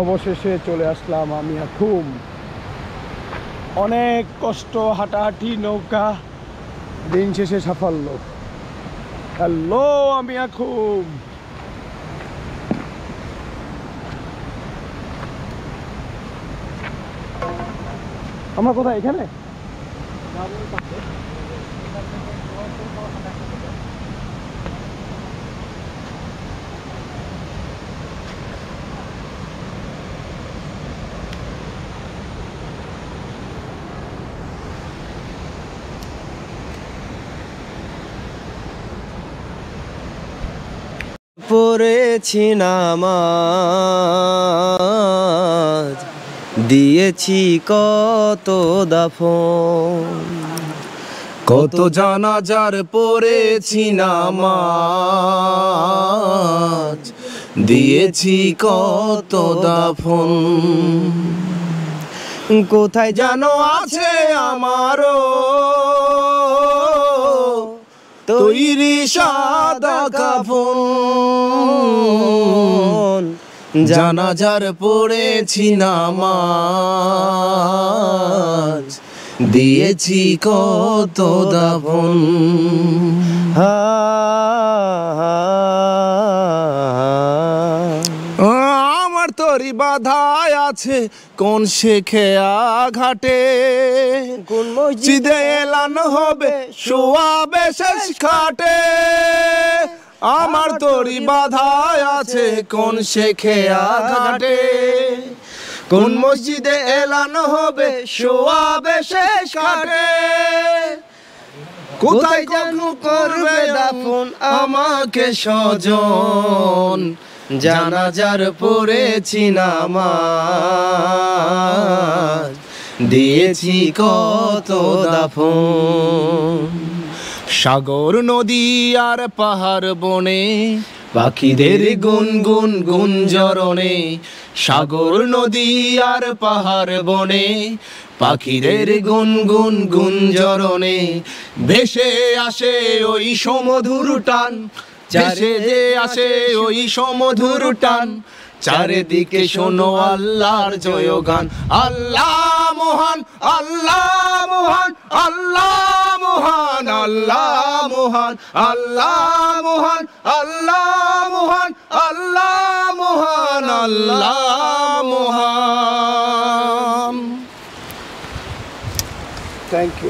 অবশেষে চলে আসলাম আমি আখুম। অনেক কষ্ট, হাঁটাহাঁটি, নৌকা, দিন শেষে সাফল্য। হ্যালো, আমি আখুম। আমরা কোথায়? এখানে পড়েছি নামাজ, দিয়েছি কত দাফন, কত জানাজার পড়েছি নামাজ, দিয়েছি কত দাফন। কোথায় জানো আছে আমারও তৈরি সাদা কাফন, জানাজার পড়েছি নামাজ, দিয়েছি কত দাফন। আমার তরি বাধায় আছে কোন শেখে ঘাটে, কোন মসজিদে এলান হবে শোয়াবে শেষ খাটে। আমার তরি বাধায় আছে কোন শেখে ঘাটে, কোন মসজিদে এলান হবে শোয়াবে শেষ খাটে। কোথায় যেন করবে দাফন আমাকে স্বজন, জানাজার পড়েছি নামাজ, দিয়েছি কত দাফন। সাগর নদী আর পাহাড় বনে পাখিদের গুনগুন গুঞ্জরণে, সাগর নদী আর পাহাড় বনে পাখিদের গুনগুন গুঞ্জরণে, ভেসে আসে ওই সমধুর টান, ভেসে যে আসে ওই সমধুর টান। চারিদিকে শোনো আল্লাহর জয়গান, আল্লাহ মহান, আল্লাহ মহান, আল্লাহ মহান, আল্লাহ মহান, আল্লাহ মহান, আল্লাহ মহান, আল্লাহ মহান, আল্লাহ মহান। Thank you.